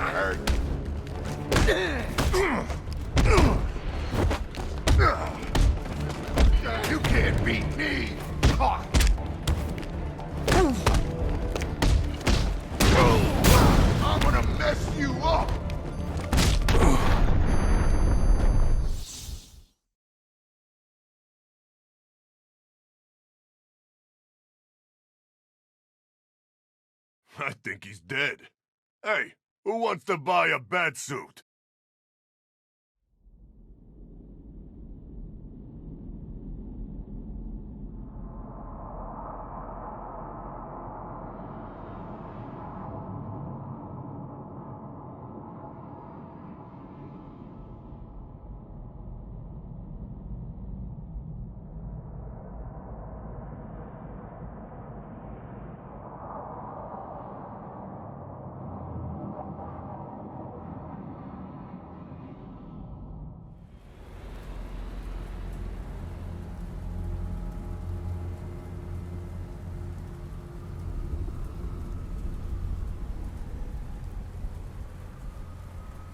hurt. You can't beat me. I'm gonna mess you up. I think he's dead. Hey, who wants to buy a bat suit?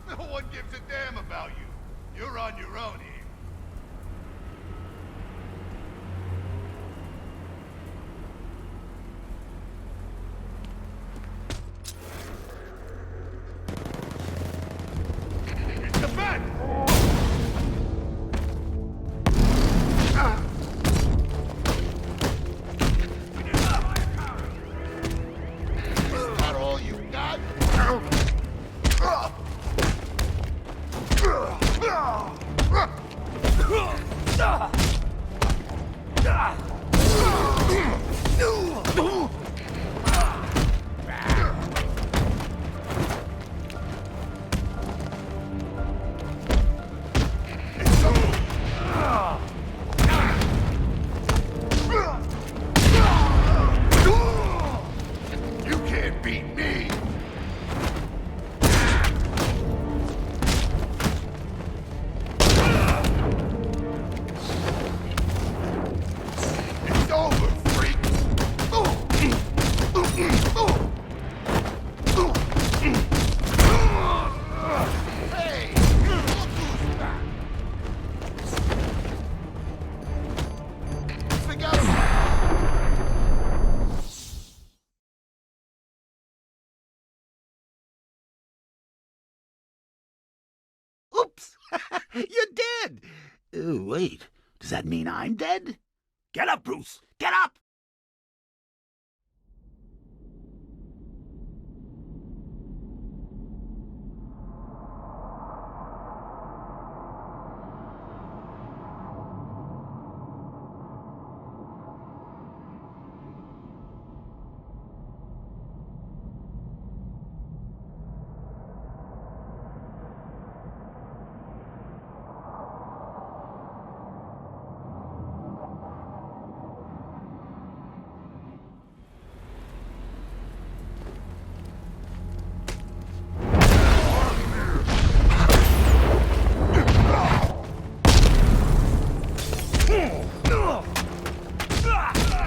No one gives a damn about you. You're on your own here. It's the bat! Is that all you got? You can't beat me. It's over, freak. Hey, look who's back. Forget about Oops! You're dead! Wait, does that mean I'm dead? Get up, Bruce! Get up!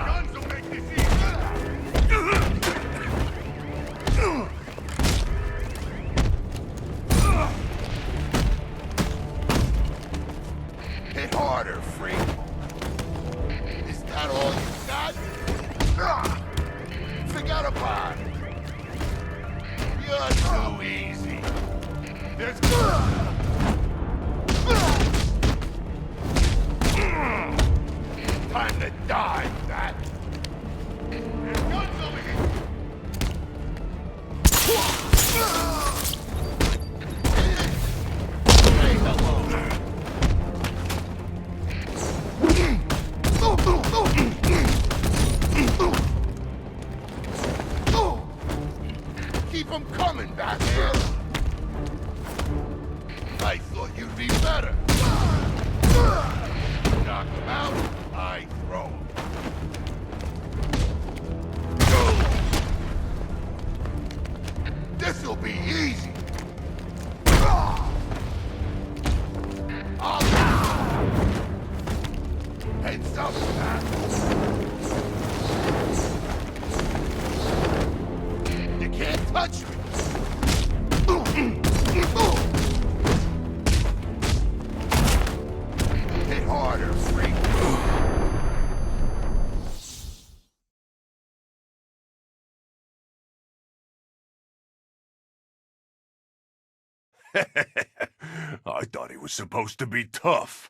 guns will make this easy. Hit harder, freak. Is that all you got? Forget about it. You're too easy. There's time to die, bat. There's guns over here. Stay alone. Keep them coming, Batman. I thought you'd be better. Knock them out, I throw 'em. This'll be easy. Heads up, Bat. You can't touch me. I thought he was supposed to be tough.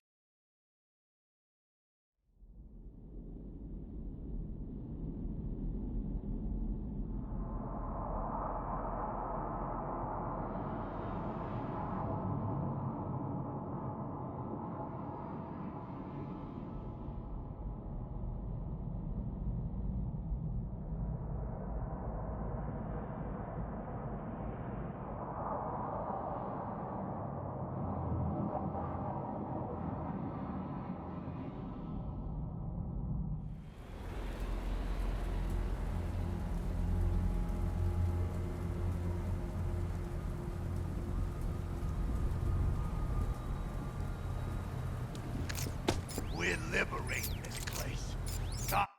We're liberating this place. Stop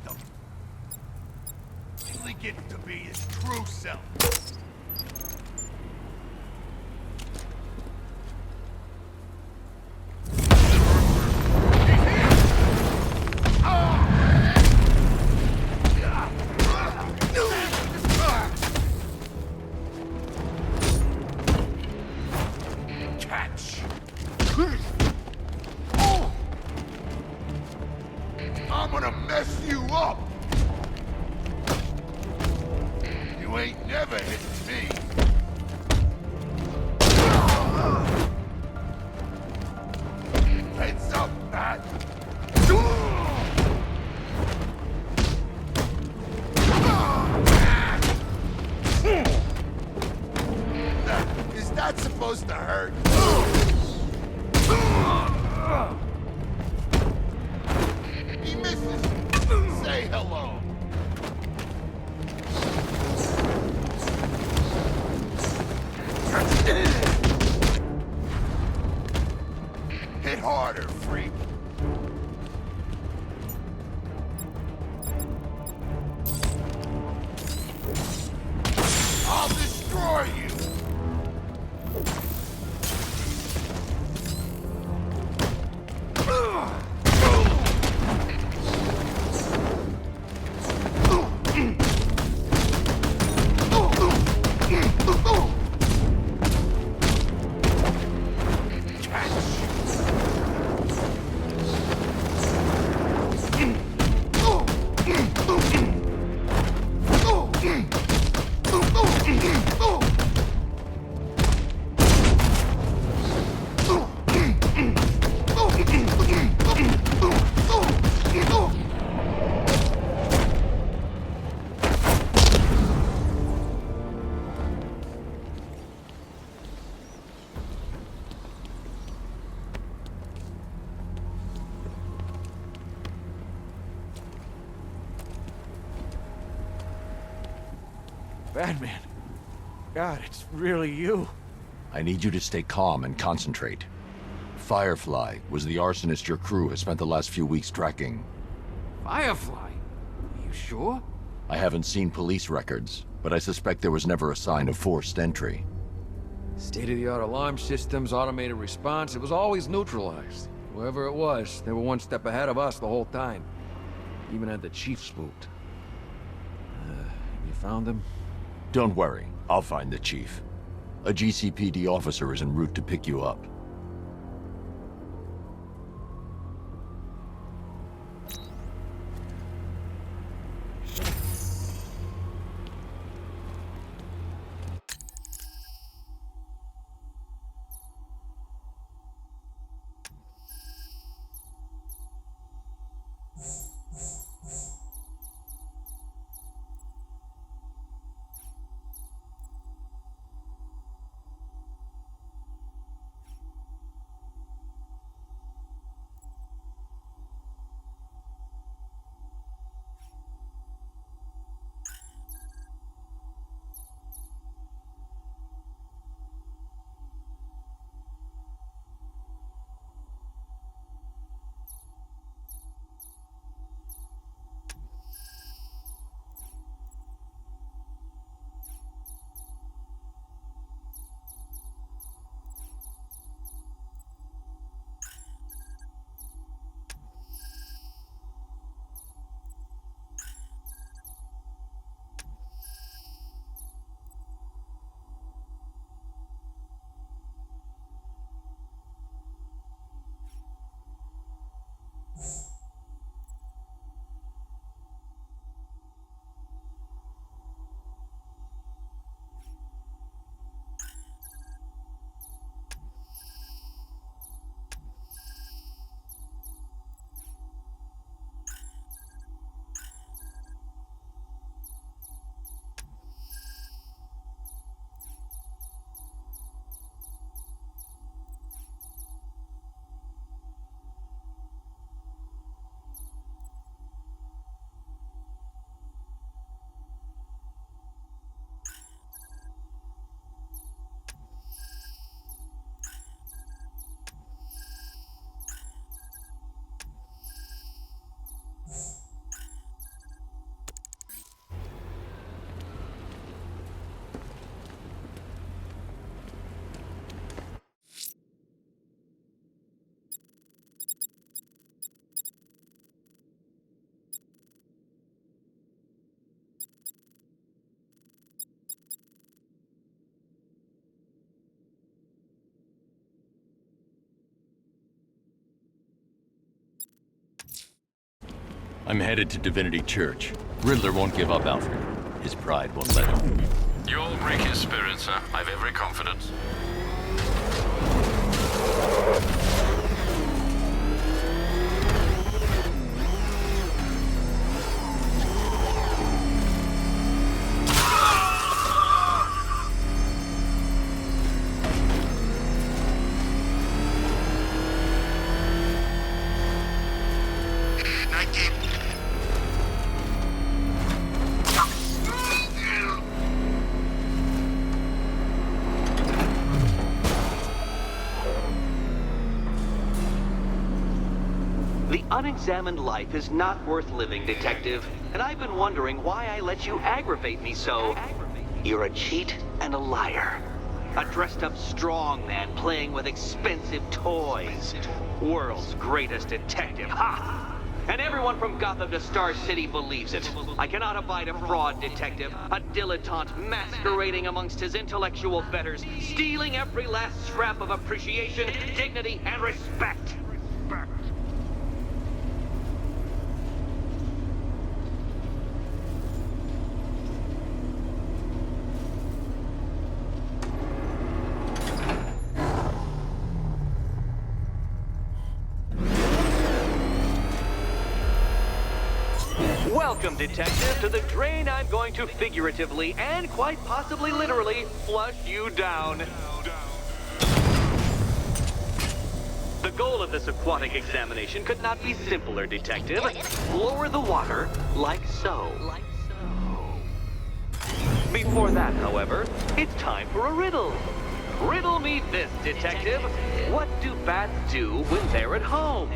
them. Only gets to be his true self. Catch. I'm gonna mess you up. You ain't never hitting me. Heads up, Matt. Is that supposed to hurt? He misses. Say hello. Hit harder, freak. I'll destroy you. Batman. God, it's really you. I need you to stay calm and concentrate. Firefly was the arsonist your crew has spent the last few weeks tracking. Firefly? Are you sure? I haven't seen police records, but I suspect there was never a sign of forced entry. State-of-the-art alarm systems, automated response, it was always neutralized. Whoever it was, they were one step ahead of us the whole time. Even had the chief spooked. Have you found him? Don't worry, I'll find the chief. A GCPD officer is en route to pick you up. I'm headed to Divinity Church. Riddler won't give up, Alfred. His pride won't let him. You'll break his spirit, sir. I've every confidence. The unexamined life is not worth living, Detective. And I've been wondering why I let you aggravate me so. You're a cheat and a liar. A dressed-up strongman playing with expensive toys. World's greatest detective, ha! And everyone from Gotham to Star City believes it. I cannot abide a fraud detective, a dilettante masquerading amongst his intellectual betters, stealing every last scrap of appreciation, dignity, and respect. Welcome, Detective, to the drain I'm going to figuratively and quite possibly literally flush you down. The goal of this aquatic examination could not be simpler, Detective. Lower the water like so. Before that, however, it's time for a riddle. Riddle me this, Detective. What do bats do when they're at home?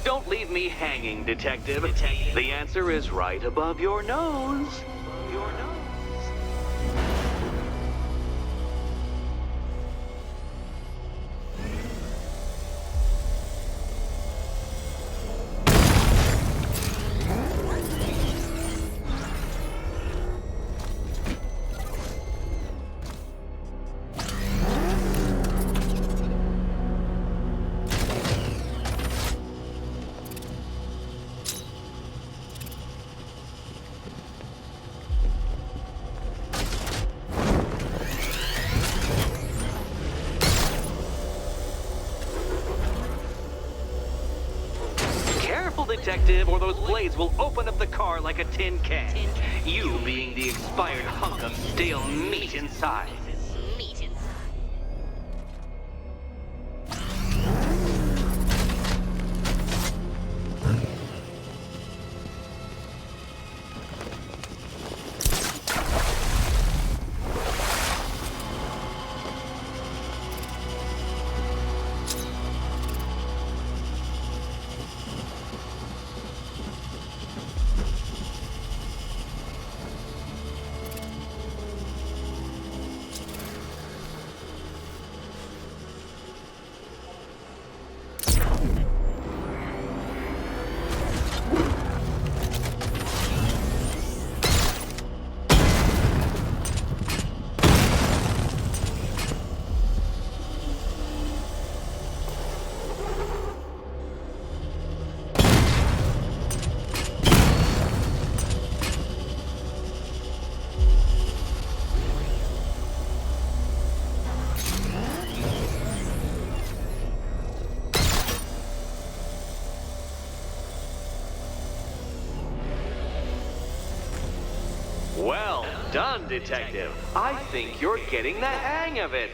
Don't leave me hanging, Detective. The answer is right above your nose. Your nose. Detective, or those blades will open up the car like a tin can. You being the expired hunk of stale meat inside. done, Detective. I think you're getting the hang of it.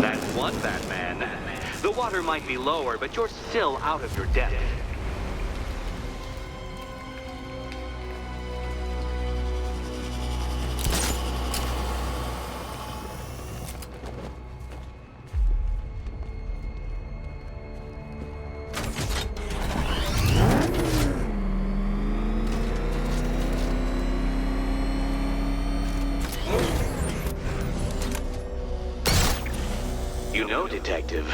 That's one, Batman. The water might be lower, but you're still out of your depth. You know, Detective,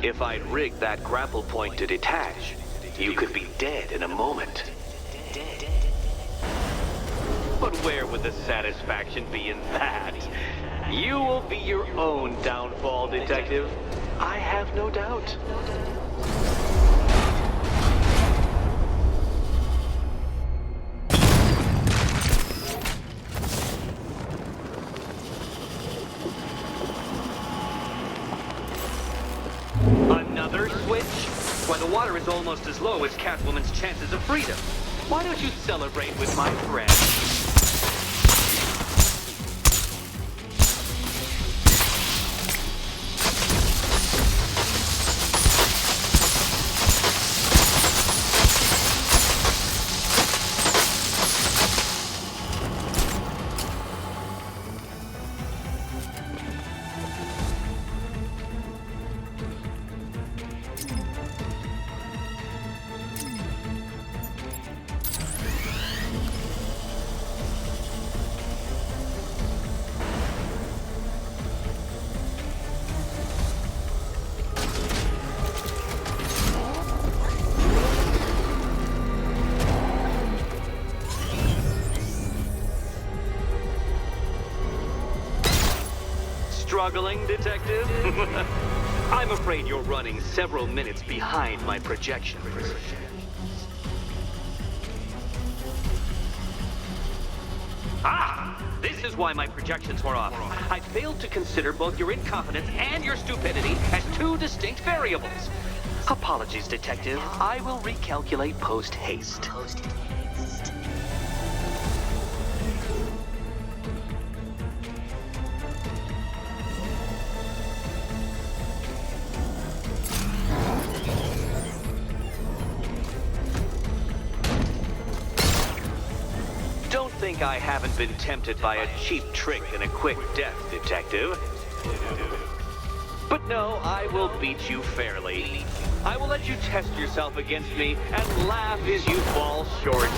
if I'd rigged that grapple point to detach, you could be dead in a moment. But where would the satisfaction be in that? You will be your own downfall, Detective. I have no doubt. Another switch? Why, the water is almost as low as Catwoman's chances of freedom. Why don't you celebrate with my friend? Struggling, Detective? I'm afraid you're running several minutes behind my projections. Ah! This is why my projections were off. I failed to consider both your incompetence and your stupidity as two distinct variables. Apologies, Detective. I will recalculate post-haste. Don't think I haven't been tempted by a cheap trick and a quick death, Detective. But no, I will beat you fairly. I will let you test yourself against me and laugh as you fall short.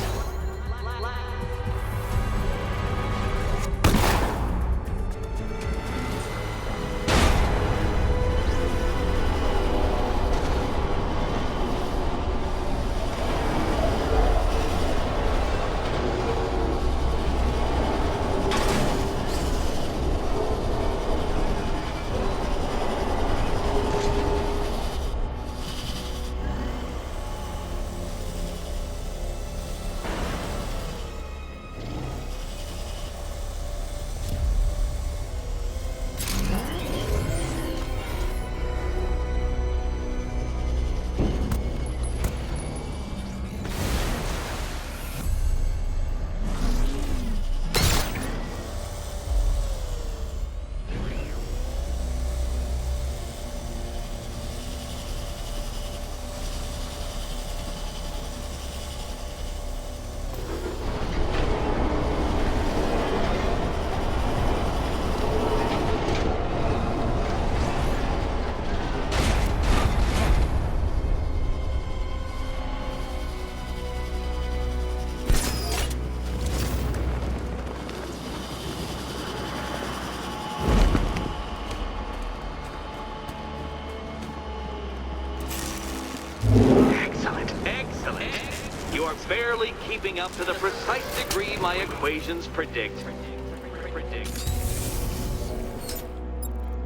barely keeping up to the precise degree my equations predict.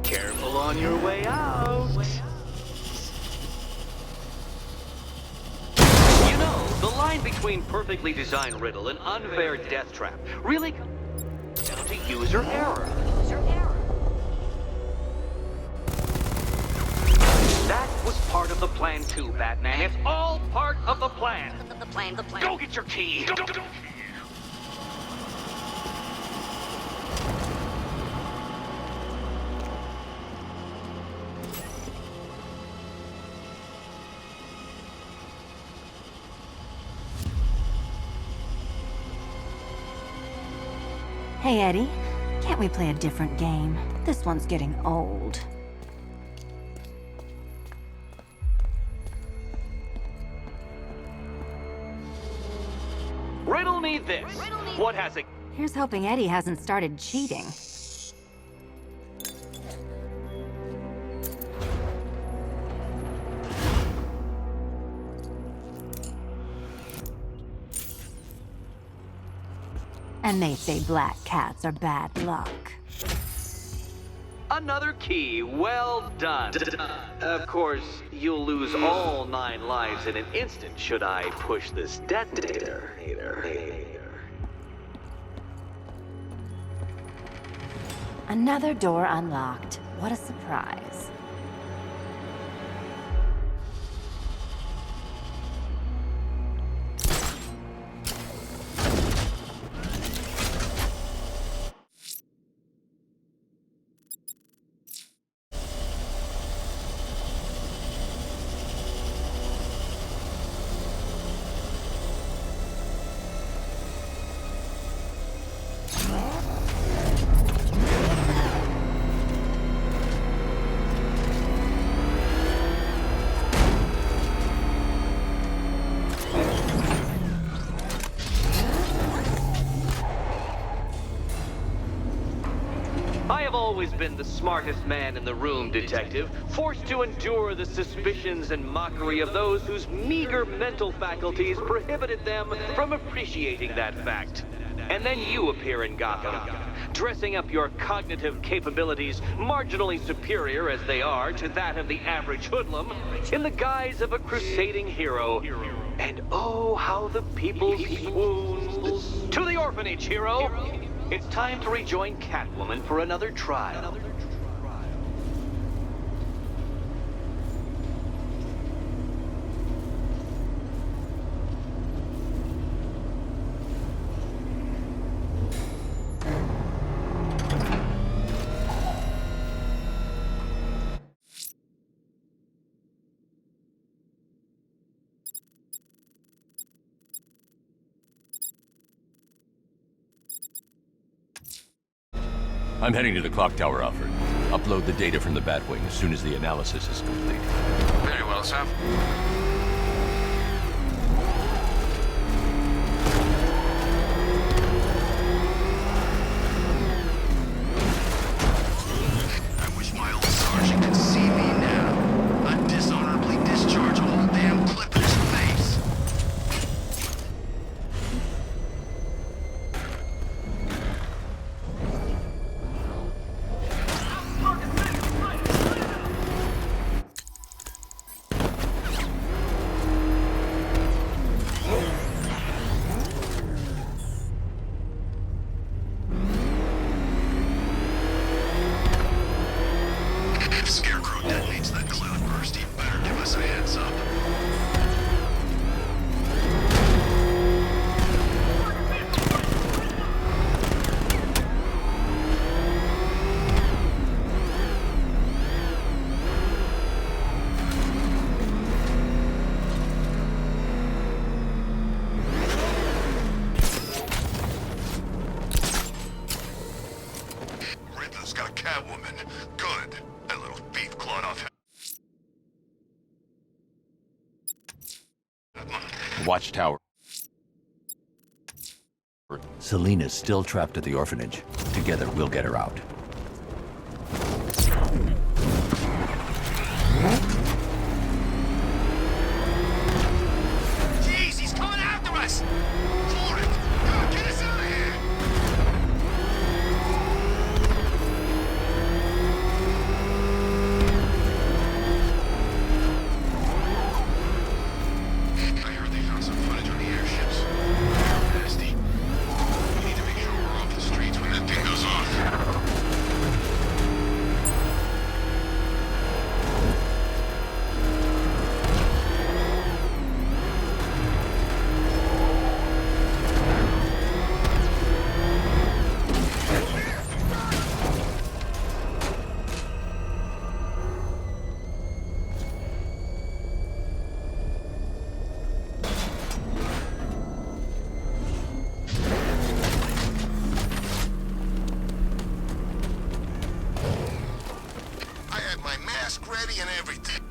Careful on your way out. You know, the line between perfectly designed riddle and unfair death trap really comes down to user error. That was part of the plan too, Batman. It's all part of the plan. The plan. Go get your key. Go. Hey, Eddie. Can't we play a different game? This one's getting old. Riddle me this. What has a... Here's hoping Eddie hasn't started cheating. And they say black cats are bad luck. Another key. Well done. Of course, you'll lose all 9 lives in an instant should I push this detonator. Another door unlocked. What a surprise. I have always been the smartest man in the room, Detective, forced to endure the suspicions and mockery of those whose meager mental faculties prohibited them from appreciating that fact. And then you appear in Gotham, dressing up your cognitive capabilities marginally superior as they are to that of the average hoodlum, in the guise of a crusading hero. And oh, how the people swoon. To the orphanage, hero! It's time to rejoin Catwoman for another trial. I'm heading to the clock tower, Alfred. Upload the data from the Batwing as soon as the analysis is complete. Very well, sir. I wish my old sergeant could see me now. I'd dishonorably discharge a whole damn clip in his face. If Scarecrow detonates that cloud burst, he better give us a heads up. Riddler's got Catwoman. Good. That little beef clawed off. Watchtower. Selena's still trapped at the orphanage. Together, we'll get her out. Jeez, he's coming after us! us! Float it! God, get us out of here! I heard they found some footage on the airships. Nasty. We need to make sure we're off the streets when that thing goes off. I had my mask ready and everything.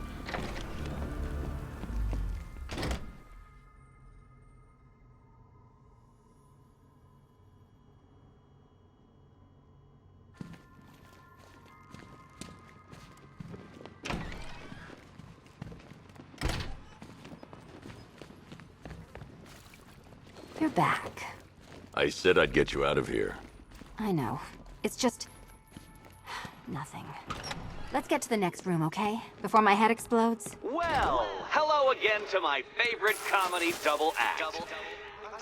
You're back. I said I'd get you out of here. I know. It's just... nothing. Let's get to the next room, okay? Before my head explodes. Well, hello again to my favorite comedy double act.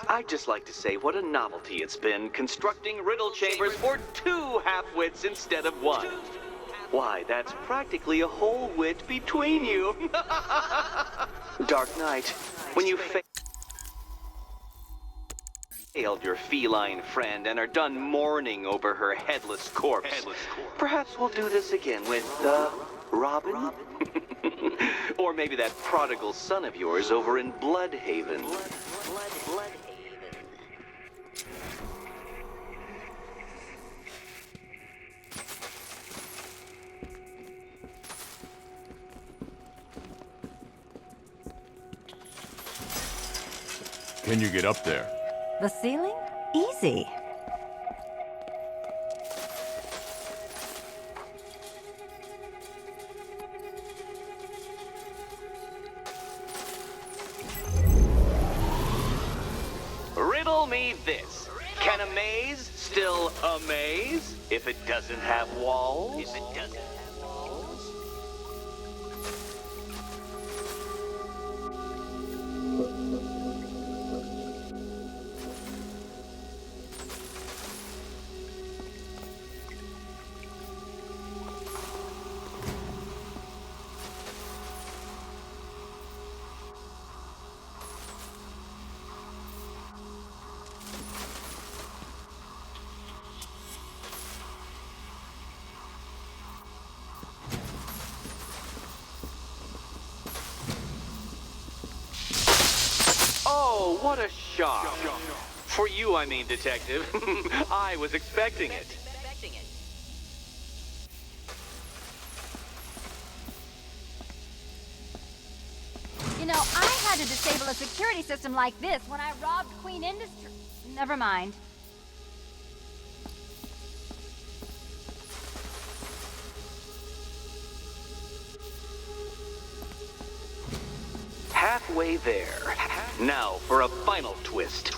I'd just like to say what a novelty it's been constructing riddle chambers for 2 half-wits instead of 1. Why, that's practically a whole wit between you. Dark Knight, when you failed your feline friend and are done mourning over her headless corpse, perhaps we'll do this again with, Robin? Or maybe that prodigal son of yours over in Bloodhaven. Can you get up there? The ceiling? Easy. Riddle me this. Can a maze still amaze if it doesn't have walls? Oh, what a shock. For you, I mean, Detective. I was expecting it. You know, I had to disable a security system like this when I robbed Queen Industry. Never mind. Halfway there. Now for a final twist.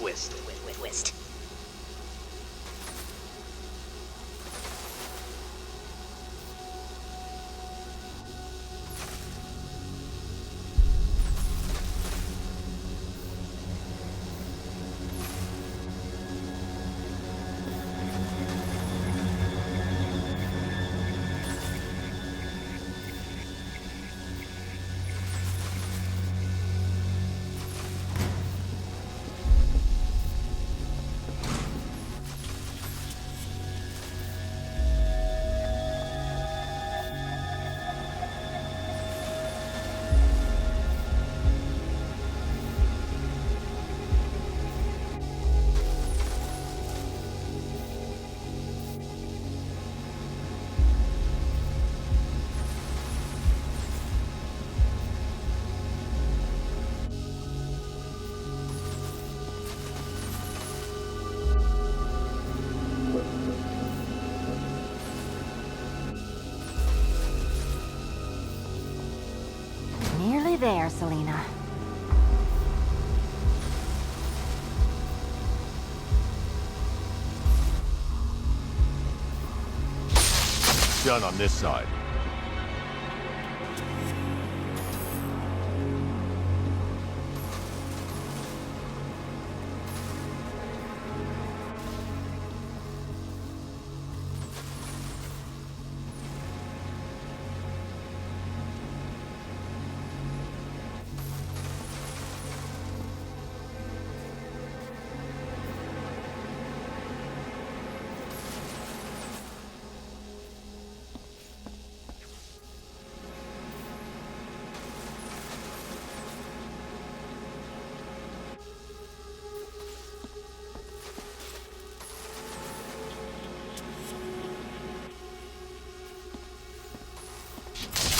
Nearly there, Selena. done on this side.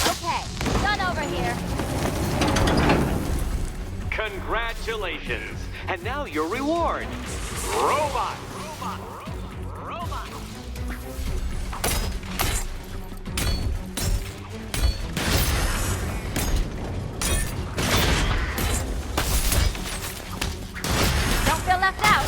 Okay, done over here. Congratulations. And now your reward. Robot. Don't feel left out.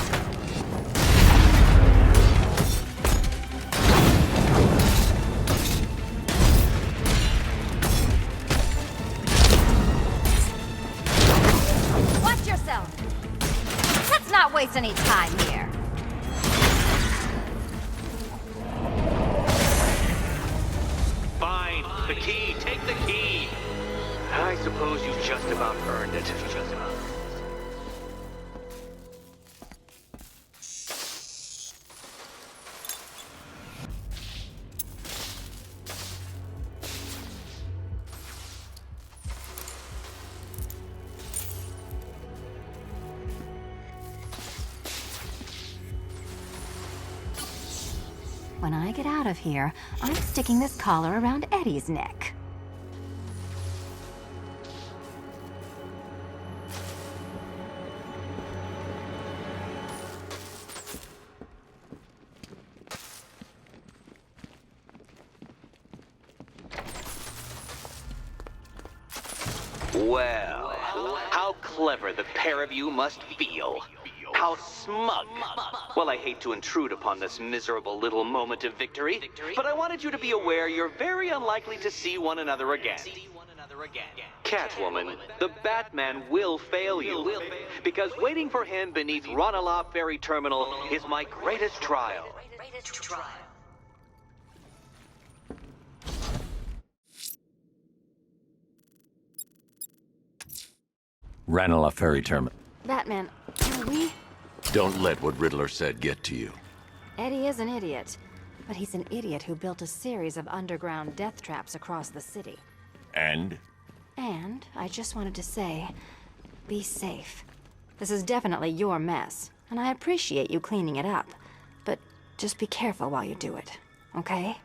Watch yourself. Let's not waste any time here. Fine. The key. Take the key. I suppose you just about earned it. When I get out of here, I'm sticking this collar around Eddie's neck. Well, how clever the pair of you must feel. How smug. Well, I hate to intrude upon this miserable little moment of victory, but I wanted you to be aware you're very unlikely to see one another again. Catwoman, the Batman will fail you, because waiting for him beneath Ranelagh Ferry Terminal is my greatest trial. Ranelagh Ferry Terminal. Batman, can we? Don't let what Riddler said get to you. Eddie is an idiot, but he's an idiot who built a series of underground death traps across the city. And? And I just wanted to say, be safe. This is definitely your mess, and I appreciate you cleaning it up. But just be careful while you do it, okay?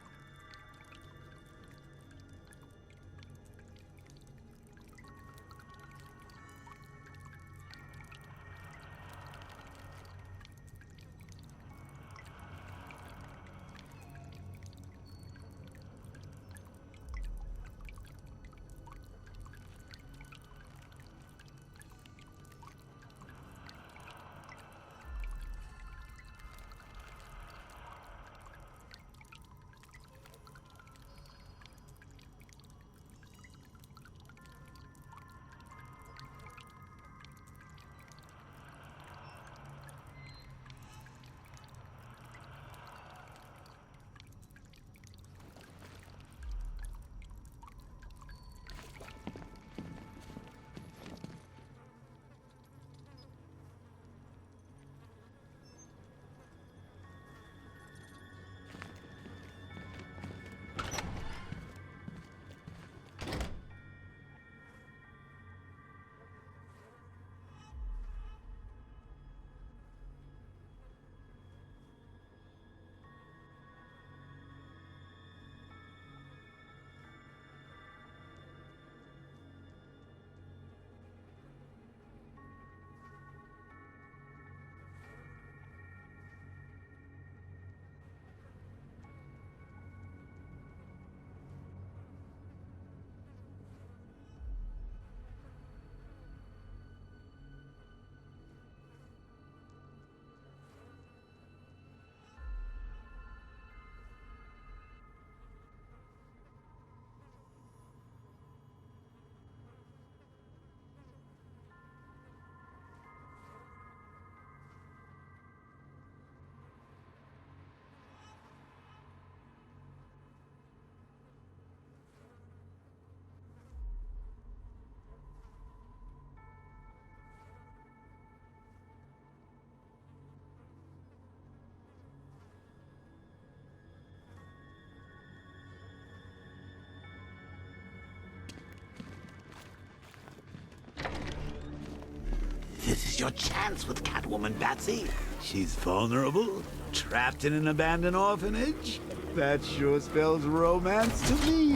This is your chance with Catwoman, Batsy. She's vulnerable, trapped in an abandoned orphanage. That sure spells romance to me.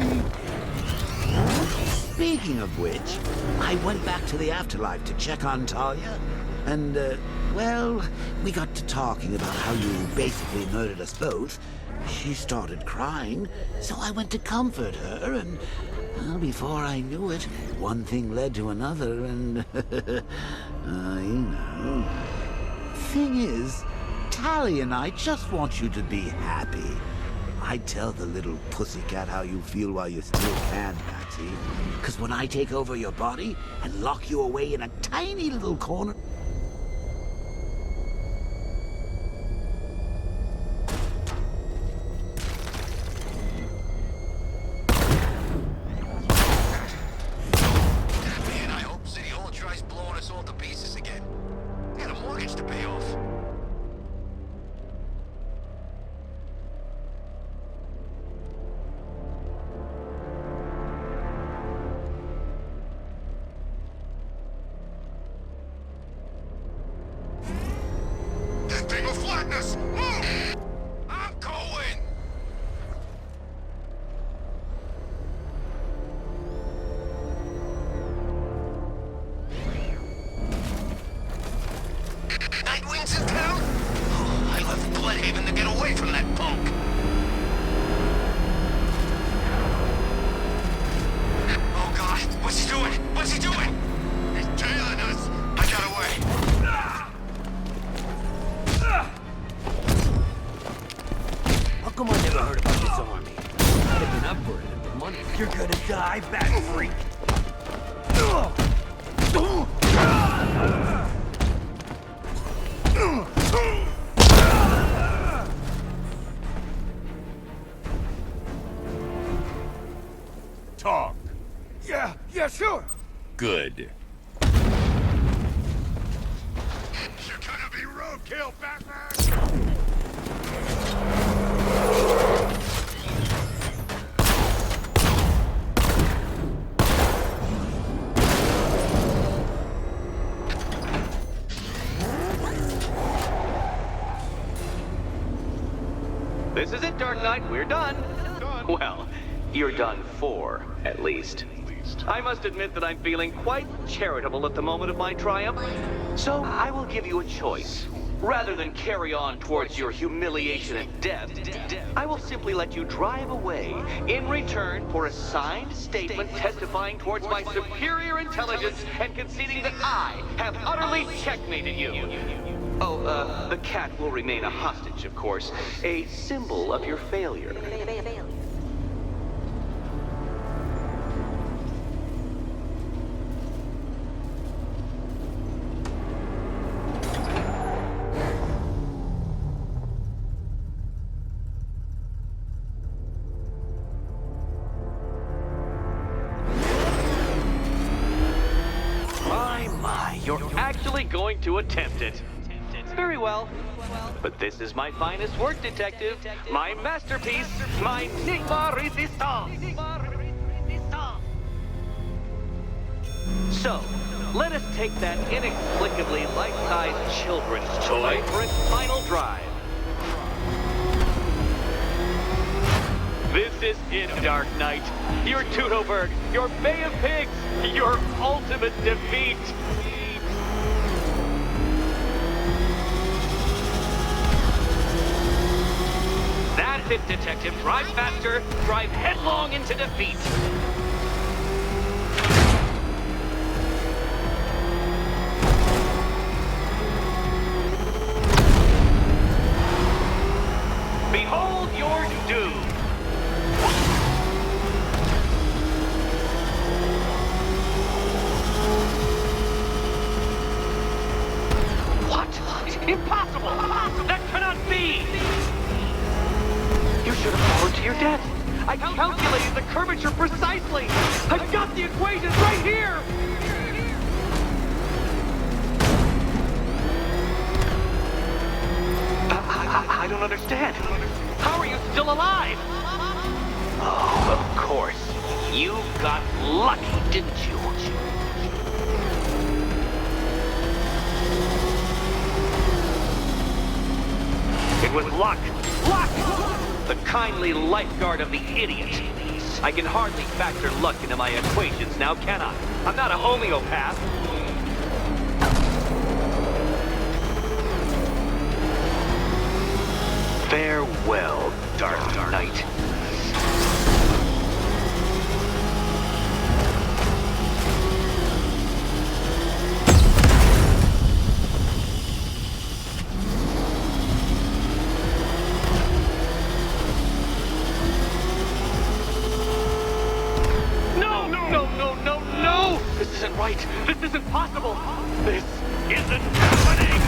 Speaking of which, I went back to the afterlife to check on Talia. And, well, we got to talking about how you basically murdered us both. She started crying, so I went to comfort her, and well, before I knew it, one thing led to another, and you know. Thing is, Talia and I just want you to be happy. I tell the little pussycat how you feel while you still can, Patsy. 'Cause when I take over your body and lock you away in a tiny little corner... Man, I hope City Hall tries blowing us all to pieces again. I got a mortgage to pay off. That thing will flatten us! Move! I'm going! Nightwing's in town? Oh, I left Bloodhaven to get away from that punk. Oh God, what's he doing? What's he doing? He's tailing us. I got away. How come I never heard about this army? I'd have been up for it if the money. You're gonna die, bat freak. Talk. Yeah, sure. Good. You're gonna be roadkill, Batman! This is it, Dark Knight. We're done. Well, you're done for, at least. I must admit that I'm feeling quite charitable at the moment of my triumph. So I will give you a choice. Rather than carry on towards your humiliation and death, I will simply let you drive away in return for a signed statement testifying towards my superior intelligence and conceding that I have utterly checkmated you. Oh, the cat will remain a hostage, of course. A symbol of your failure. My, you're actually going to attempt it. Very well. But this is my finest work, Detective. My masterpiece, my Enigma Resistance. So, let us take that inexplicably life-sized children's toy for its final drive. This is it, Dark Knight. Your Tudoberg, your Bay of Pigs, your ultimate defeat. That's it, Detective. Drive faster, drive headlong into defeat. Behold your doom. What? Impossible! That cannot be! You should have fallen to your death. I calculated the curvature precisely. I've got the equations right here. I don't understand. How are you still alive? Oh, of course. You got lucky, didn't you? It was luck. Luck! The kindly lifeguard of the idiot. I can hardly factor luck into my equations now, can I? I'm not a homeopath. Farewell, Dark Knight. This isn't right. This isn't possible. This isn't happening.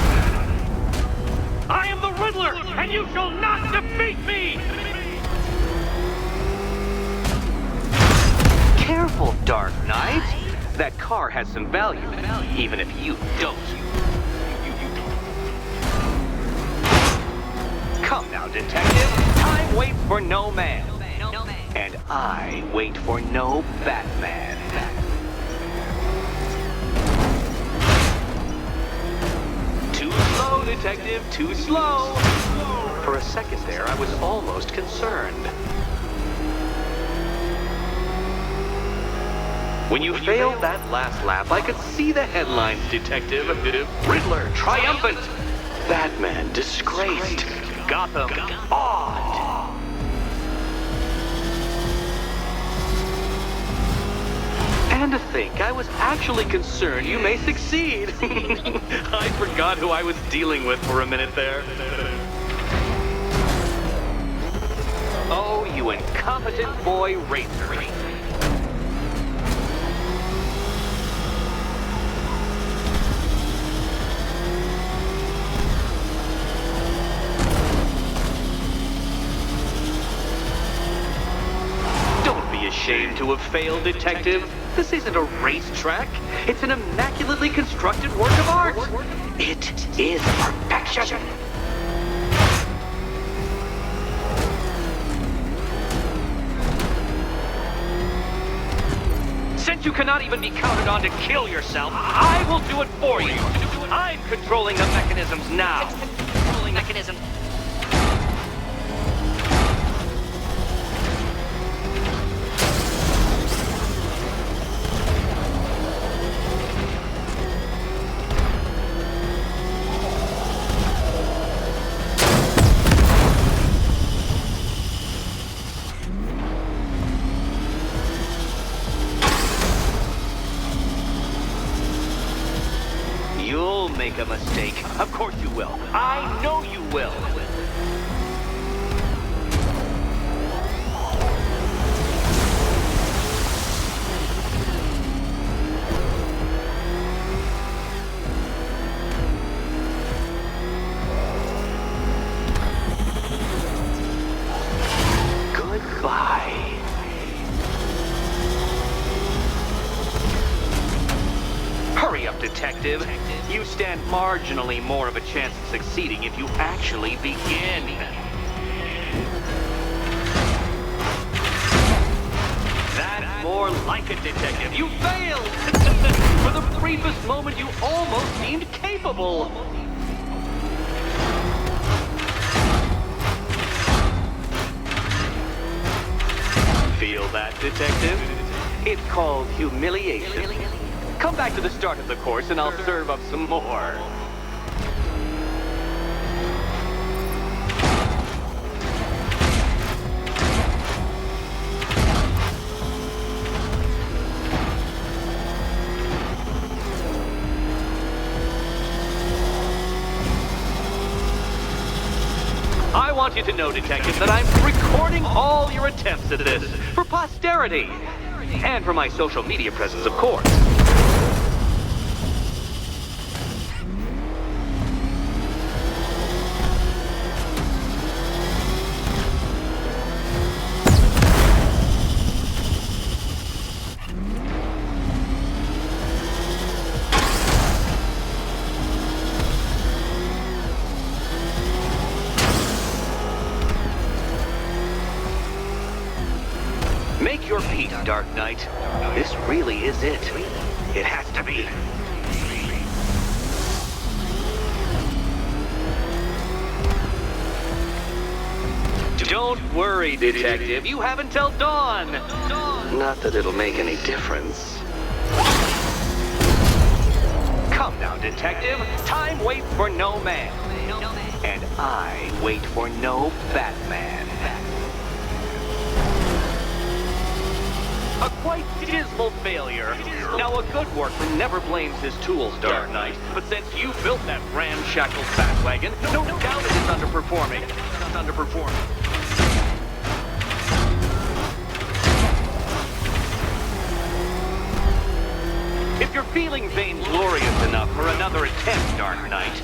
I am the Riddler, and you shall not defeat me! Careful, Dark Knight. That car has some value, even if you don't. Come now, detective. Time waits for no man. And I wait for no Batman. Too slow, detective, too slow. For a second there, I was almost concerned. When you failed that last lap, I could see the headlines, detective. Riddler triumphant. Batman disgraced. Gotham awed. And to think, I was actually concerned you may succeed. I forgot who I was dealing with for a minute there. Oh, you incompetent boy racer. Don't be ashamed to have failed, detective. This isn't a racetrack. It's an immaculately constructed work of art. It is perfection. Since you cannot even be counted on to kill yourself, I will do it for you. I'm controlling the mechanisms now. Controlling mechanism. You'll make a mistake. Of course you will. I know you will. Goodbye. Hurry up, detective. You stand marginally more of a chance of succeeding if you actually begin. That's more like it, detective. You failed! For the briefest moment, you almost seemed capable. Feel that, detective? It's called humiliation. Come back to the start of the course and I'll serve up some more. I want you to know, detective, that I'm recording all your attempts at this for posterity. And for my social media presence, of course. Make your peace, Dark Knight. This really is it. It has to be. Don't worry, Detective. You have until dawn. Not that it'll make any difference. Come now, Detective. Time waits for no man. And I wait for no Batman. A quite dismal failure. Now, a good workman never blames his tools, Dark Knight. But since you built that ramshackle Batwagon, no doubt it is underperforming. If you're feeling vainglorious enough for another attempt, Dark Knight,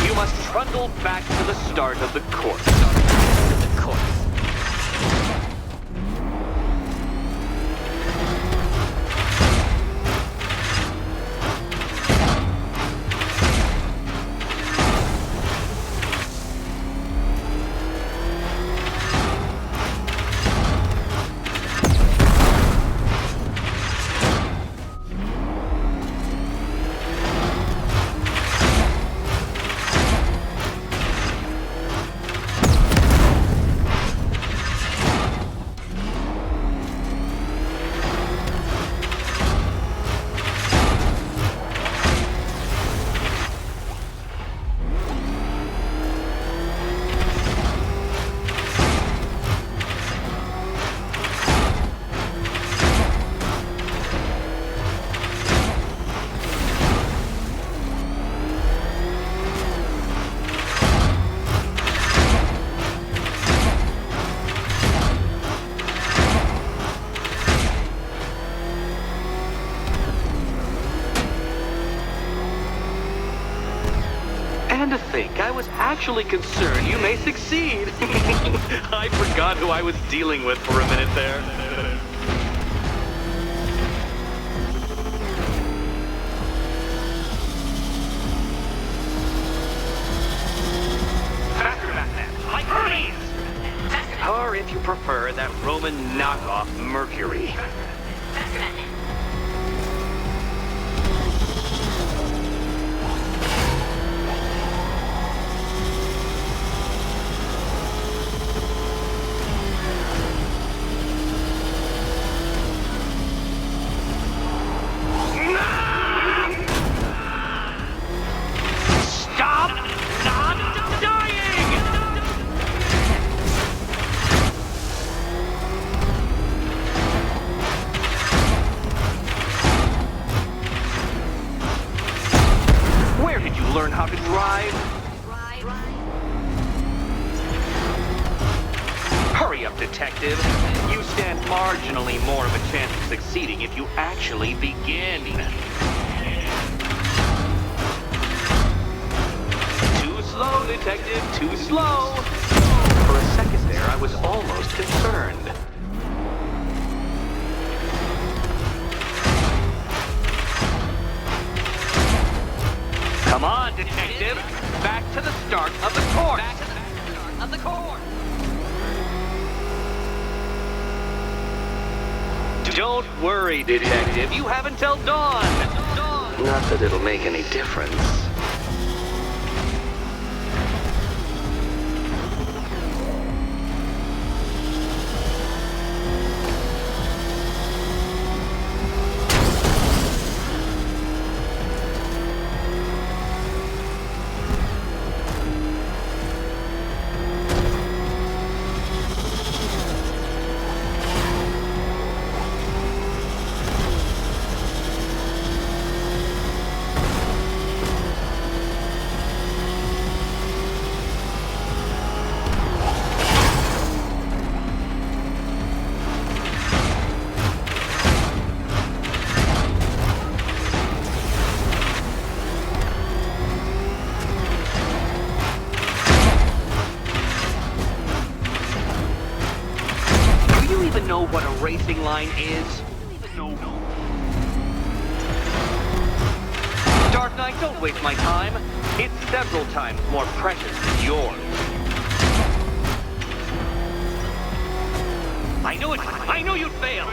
you must trundle back to the start of the course. To think, I was actually concerned you may succeed. I forgot who I was dealing with for a minute there. Faster, Batman! Like Hermes! Or if you prefer, that Roman knockoff Mercury. Faster, Batman! Learn how to drive? Hurry up, Detective. You stand marginally more of a chance of succeeding if you actually begin. Too slow, Detective, too slow. For a second there, I was almost concerned. Come on, Detective. Back to the start of the course. Don't worry, Detective. You have until dawn. Not that it'll make any difference. Know what a racing line is? No. Dark Knight, don't waste my time. It's several times more precious than yours. I knew it. I knew you'd fail.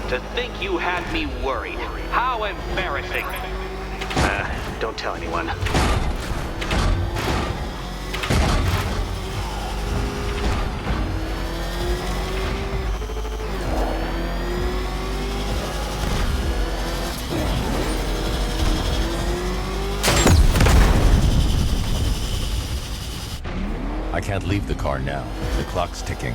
To think you had me worried. How embarrassing. Don't tell anyone. can't leave the car now. The clock's ticking.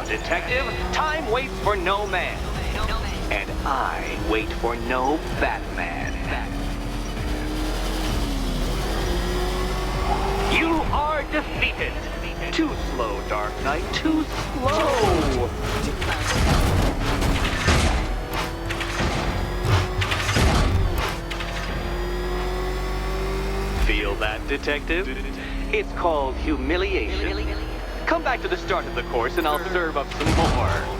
Detective, time waits for no man. And I wait for no Batman. You are defeated. Too slow, Dark Knight, too slow. Feel that, Detective? It's called humiliation. Come back to the start of the course and I'll serve up some more.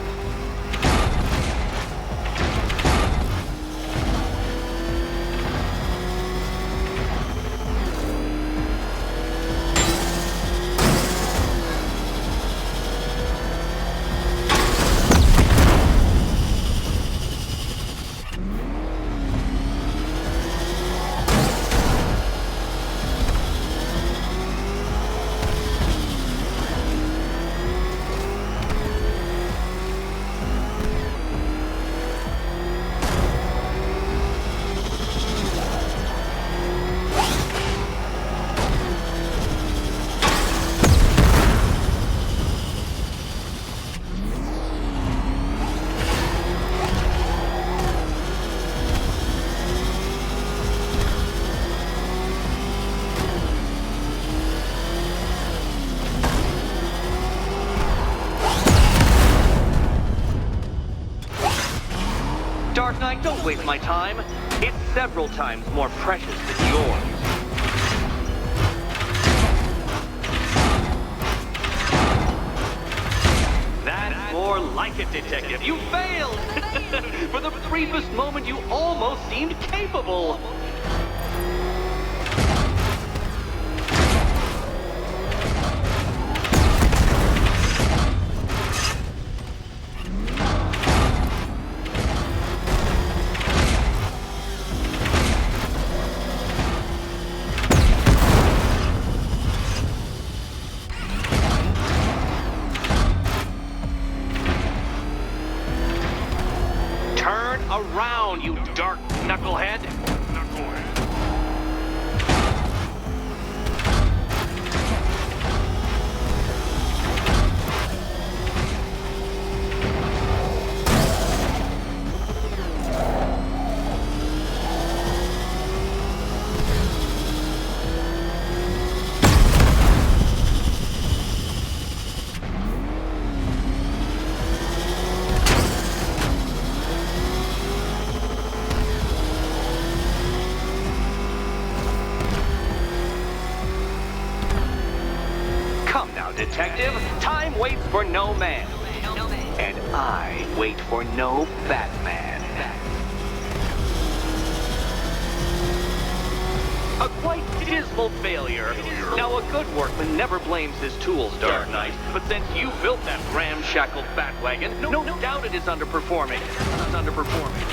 Dark Knight, don't waste my time. It's several times more precious than yours. That's more like it, Detective. You failed! For the briefest moment, you almost seemed capable. Around, you dark knucklehead. Detective, time waits for no man. And I wait for no Batman. A quite dismal failure. Now, a good workman never blames his tools, Dark Knight. But since you built that ramshackle Batwagon, no doubt it is underperforming. It's underperforming.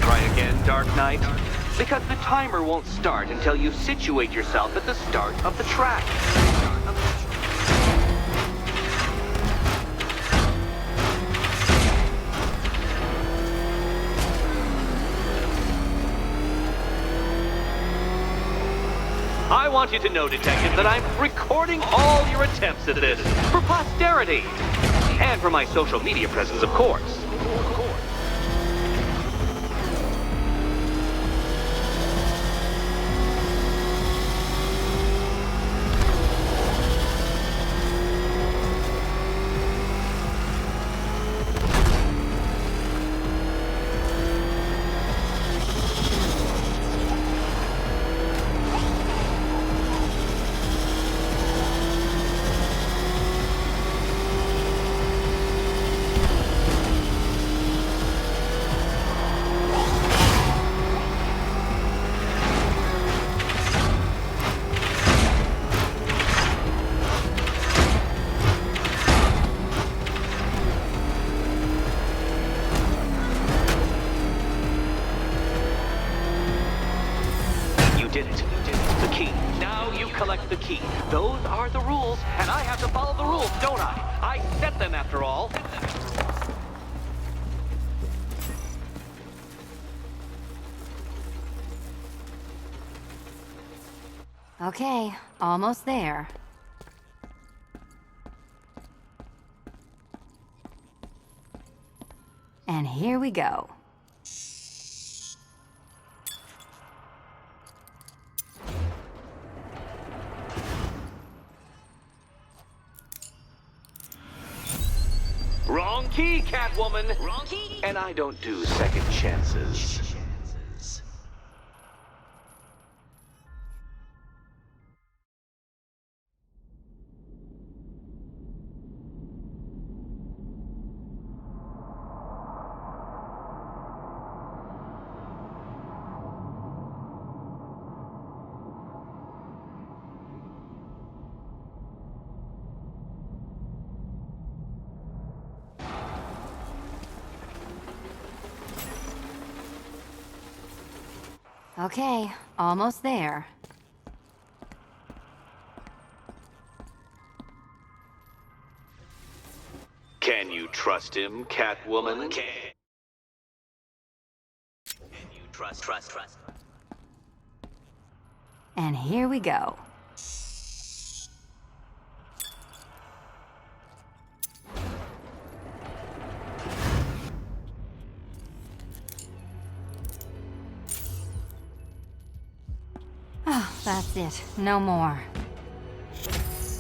Try again, Dark Knight? Because the timer won't start until you situate yourself at the start of the track. I want you to know, Detective, that I'm recording all your attempts at this for posterity. And for my social media presence, of course. the rules, and I have to follow the rules, don't I? I set them after all. Okay, almost there. And here we go. Wrong key, Catwoman! Wrong key! And I don't do second chances. Okay, almost there. Can you trust him, Catwoman? Can you trust? And here we go. Oh, that's it. No more.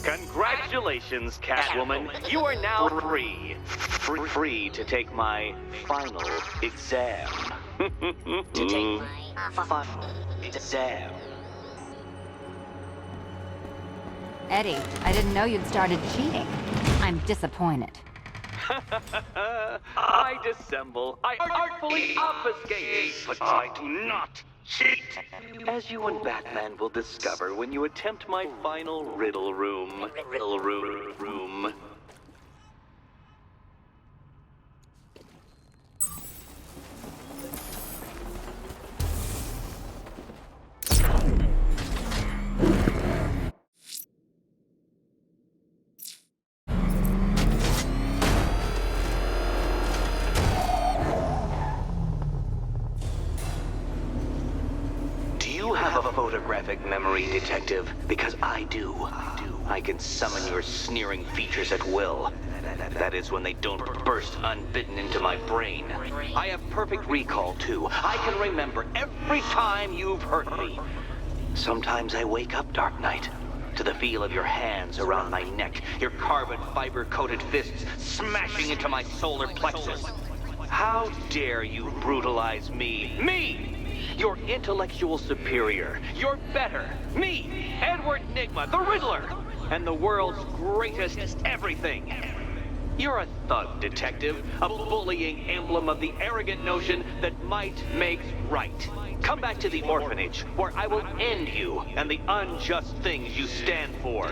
Congratulations, Catwoman. You are now free. Free to take my final exam. To take my final exam. Eddie, I didn't know you'd started cheating. I'm disappointed. I dissemble. I artfully obfuscate. But I do not cheat. As you and Batman will discover when you attempt my final riddle room. Riddle room. Photographic memory, Detective, because I do. I can summon your sneering features at will. That is when they don't burst unbidden into my brain. I have perfect recall, too. I can remember every time you've hurt me. Sometimes I wake up, Dark Knight, to the feel of your hands around my neck, your carbon fiber-coated fists smashing into my solar plexus. How dare you brutalize me? Me! Your intellectual superior. You're better. Me, Edward Nygma, the Riddler, and the world's greatest everything. You're a thug, Detective, a bullying emblem of the arrogant notion that might makes right. Come back to the orphanage, where I will end you and the unjust things you stand for.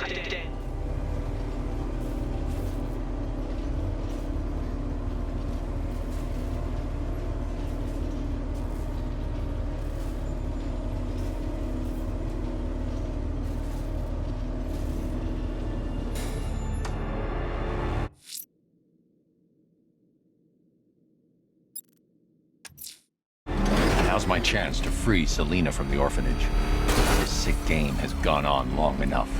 Now's my chance to free Selina from the orphanage. This sick game has gone on long enough.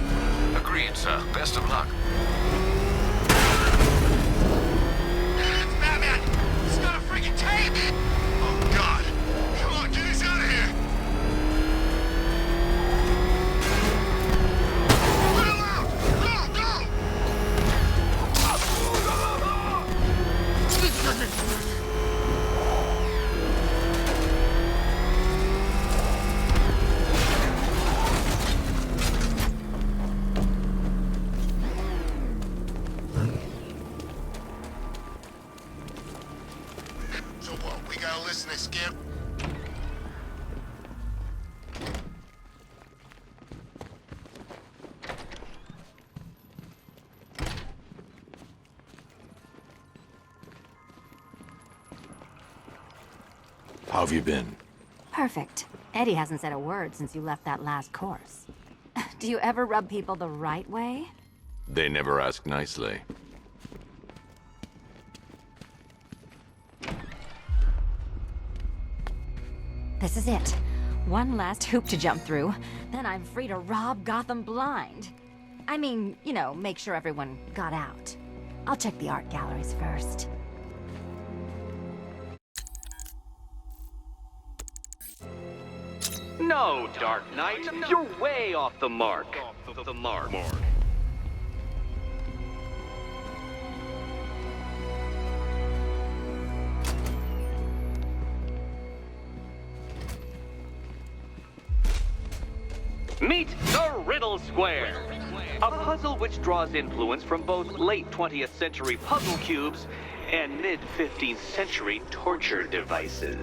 Agreed, sir. Best of luck. It's Batman! He's got a freaking tape! Oh, God. Come on, get us out of here! Let him out! Go! So what, we gotta listen to Skip? How have you been? Perfect. Eddie hasn't said a word since you left that last course. Do you ever rub people the right way? They never ask nicely. This is it. One last hoop to jump through. Then I'm free to rob Gotham blind. I mean, you know, make sure everyone got out. I'll check the art galleries first. No, Dark Knight, you're way off the mark. Meet the Riddle Square, a puzzle which draws influence from both late 20th century puzzle cubes and mid 15th century torture devices.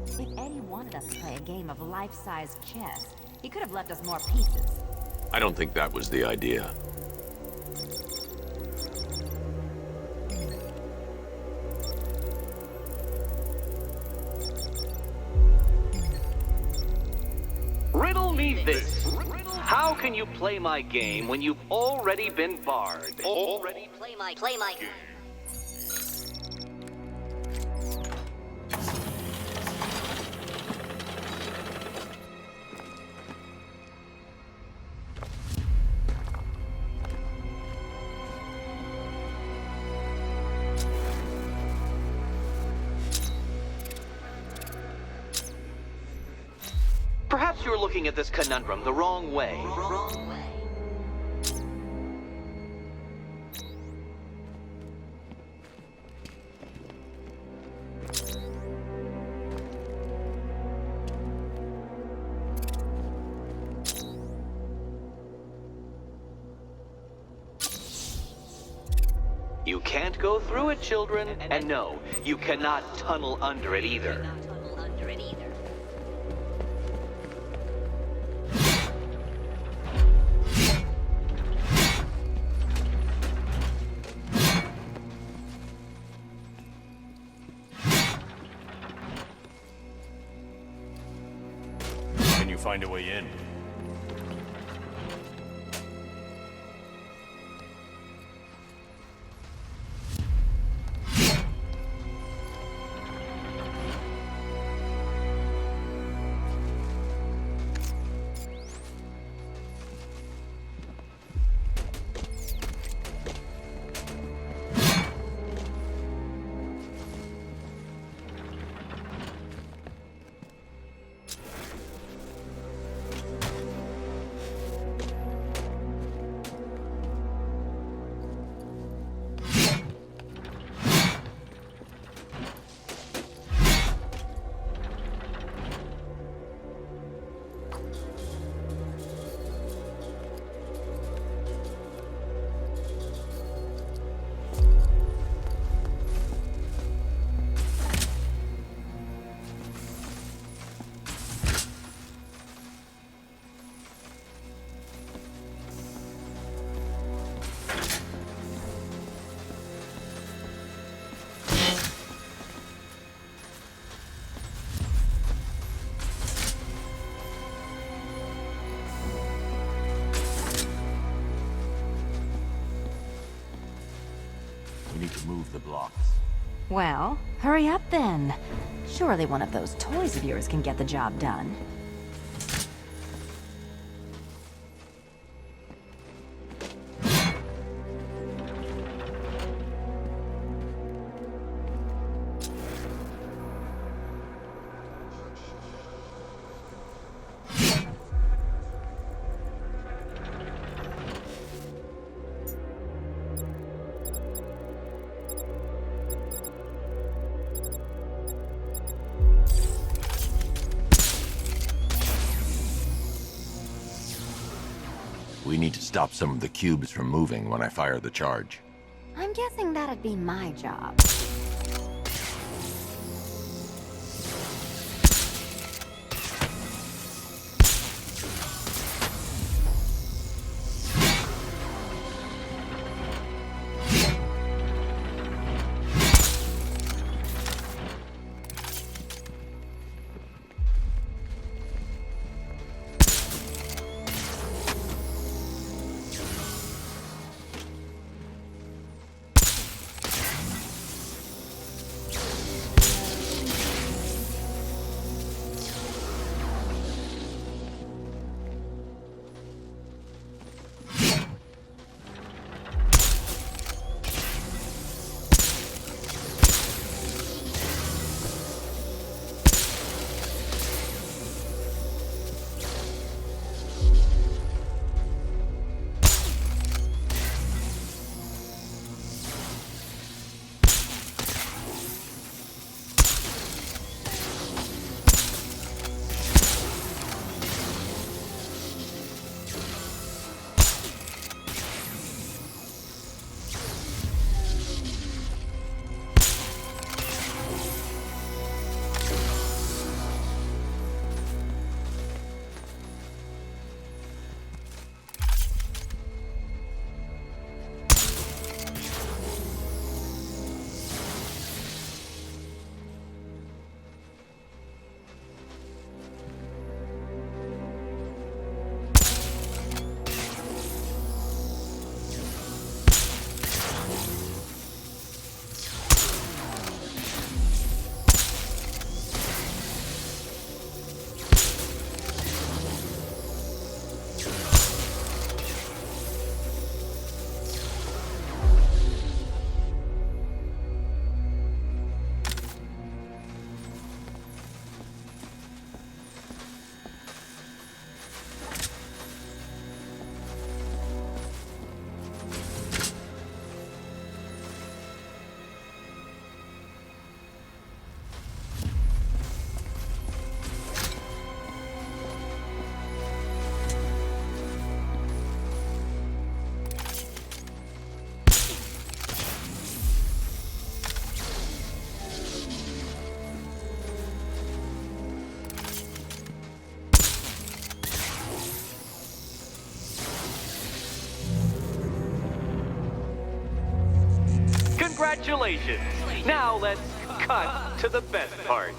If Eddie wanted us to play a game of life-size chess, he could have left us more pieces. I don't think that was the idea. Riddle me this. How can you play my game when you've already been barred? Play my game. Perhaps you're looking at this conundrum the wrong way. You can't go through it, children. And no, you cannot tunnel under it either. Can you find a way in? We need to move the blocks. Well, hurry up then. Surely one of those toys of yours can get the job done. We need to stop some of the cubes from moving when I fire the charge. I'm guessing that'd be my job. Congratulations! Now let's cut to the best part.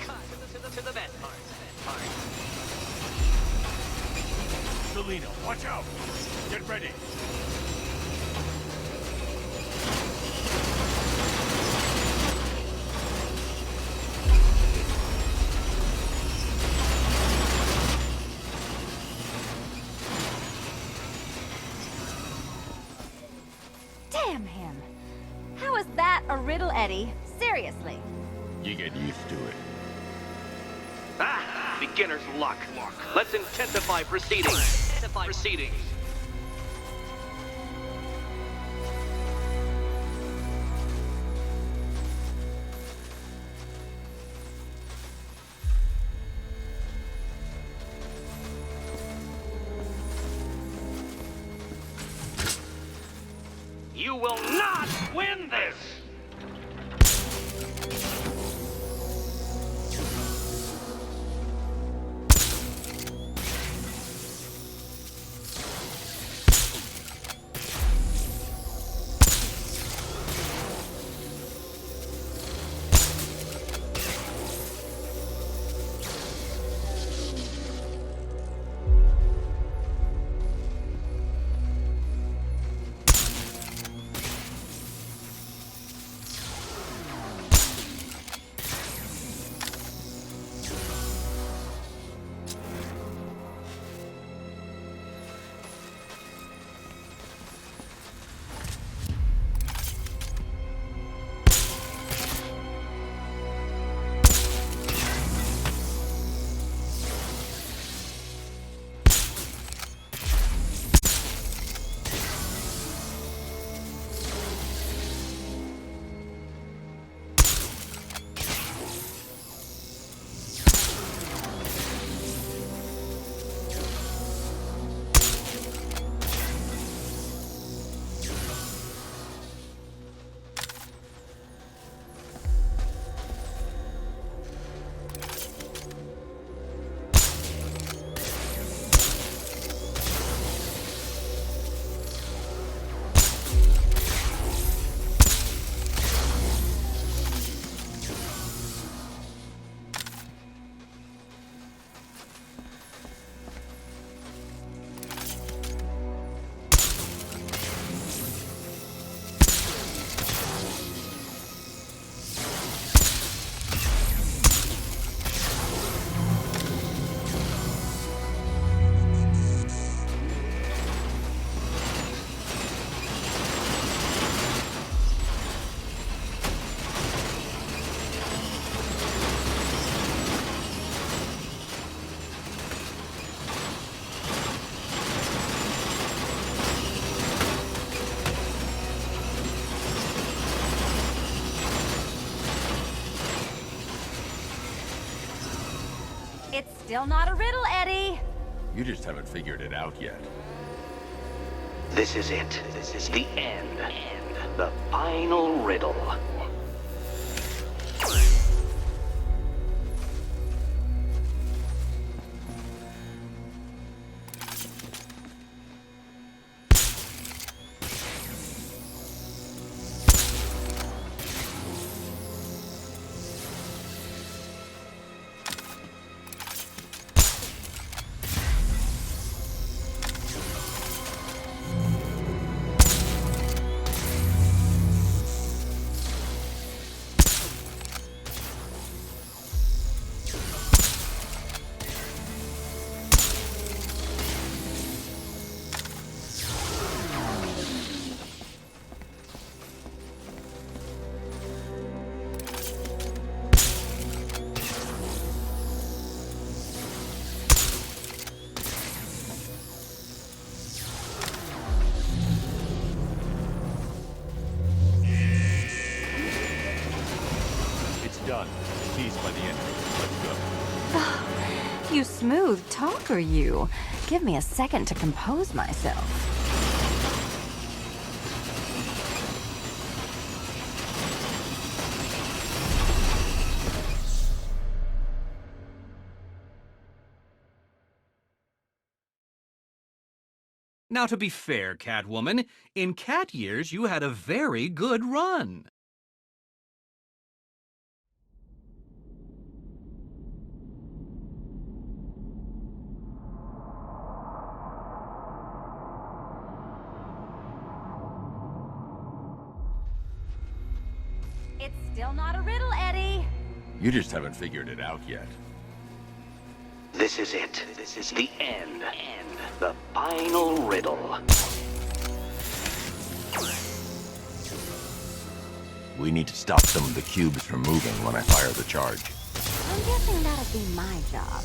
Selena, watch out! Get ready! Damn him. How is that a riddle, Eddie? Seriously. You get used to it. Ah, beginner's luck. Let's intensify proceedings. You will not win this! It's still not a riddle, Eddie. You just haven't figured it out yet. This is it. This is the end. The final riddle. Done. Keys by the entrance. Let's go. You smooth talker, you. Give me a second to compose myself. Now, to be fair, Catwoman, in cat years you had a very good run. Still not a riddle, Eddie. You just haven't figured it out yet. This is it. This is the end. The final riddle. We need to stop some of the cubes from moving when I fire the charge. I'm guessing that'll be my job.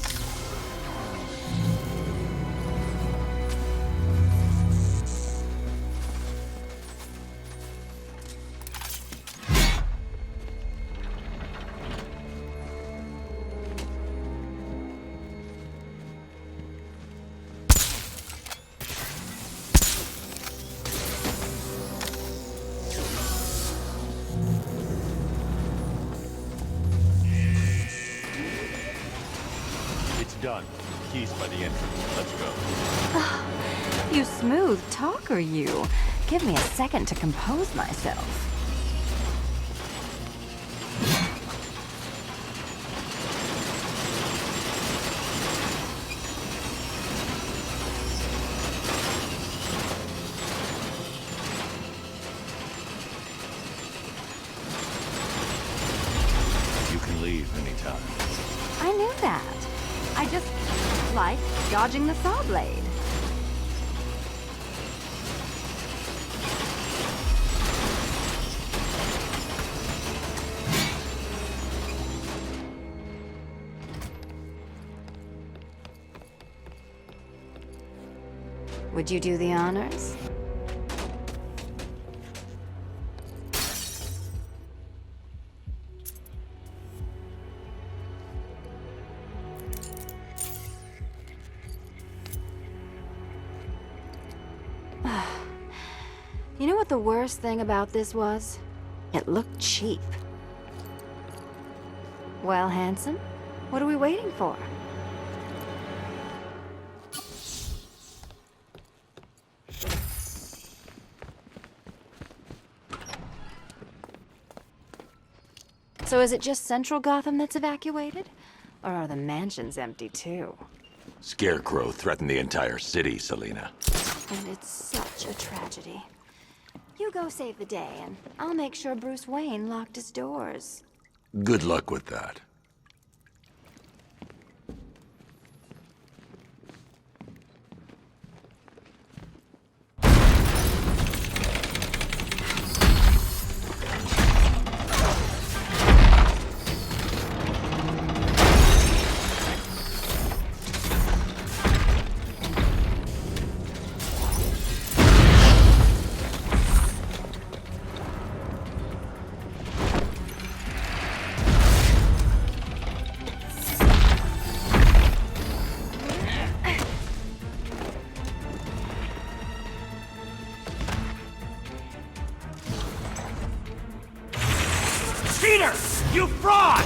Done. Keys by the entrance. Let's go. You smooth talker, you. Give me a second to compose myself. You can leave anytime. I knew that. I just like dodging the saw blade. Would you do the honors? You know what the worst thing about this was? It looked cheap. Well, handsome, what are we waiting for? So is it just Central Gotham that's evacuated? Or are the mansions empty too? Scarecrow threatened the entire city, Selina. And it's such a tragedy. You go save the day, and I'll make sure Bruce Wayne locked his doors. Good luck with that. Cheater! You fraud!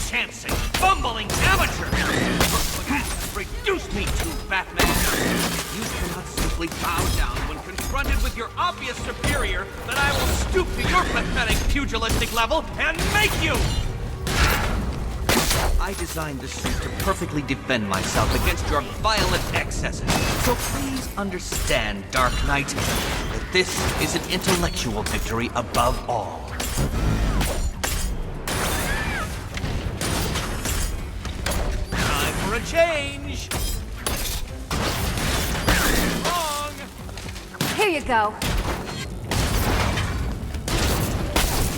Chancing, bumbling amateur! Reduce me to Batman! You cannot simply bow down when confronted with your obvious superior that I will stoop to your pathetic pugilistic level and make you! I designed this suit to perfectly defend myself against your violent excesses. So please understand, Dark Knight, that this is an intellectual victory above all. Time for a change! Wrong! Here you go.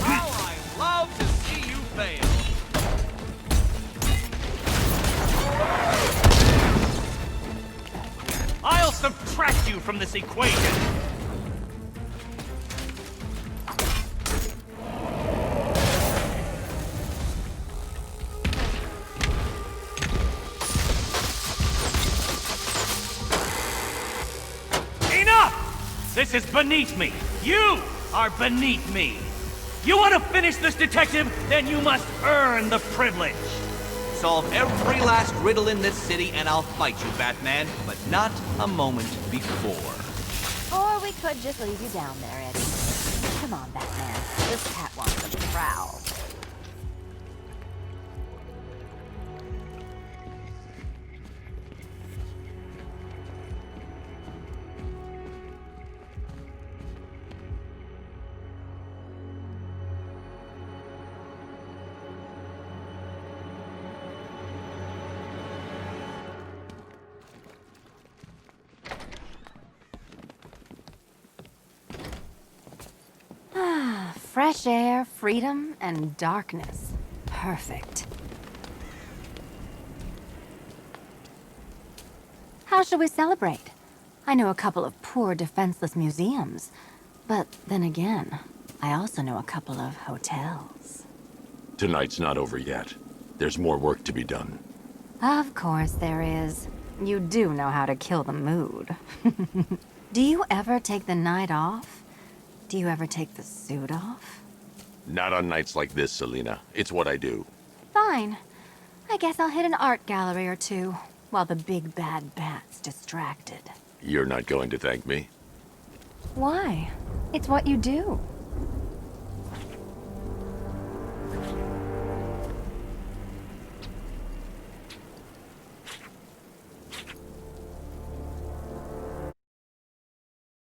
How I love to see you fail! I'll subtract you from this equation! Enough! This is beneath me! You are beneath me! You want to finish this, detective? Then you must earn the privilege! Solve every last riddle in this city and I'll fight you, Batman, but not a moment before. Or we could just leave you down there, Eddie. Come on, Batman. This cat wants to prowl. Fresh air, freedom, and darkness. Perfect. How shall we celebrate? I know a couple of poor, defenseless museums. But then again, I also know a couple of hotels. Tonight's not over yet. There's more work to be done. Of course there is. You do know how to kill the mood. Do you ever take the night off? Do you ever take the suit off? Not on nights like this, Selina. It's what I do. Fine. I guess I'll hit an art gallery or two, while the big bad bat's distracted. You're not going to thank me? Why? It's what you do.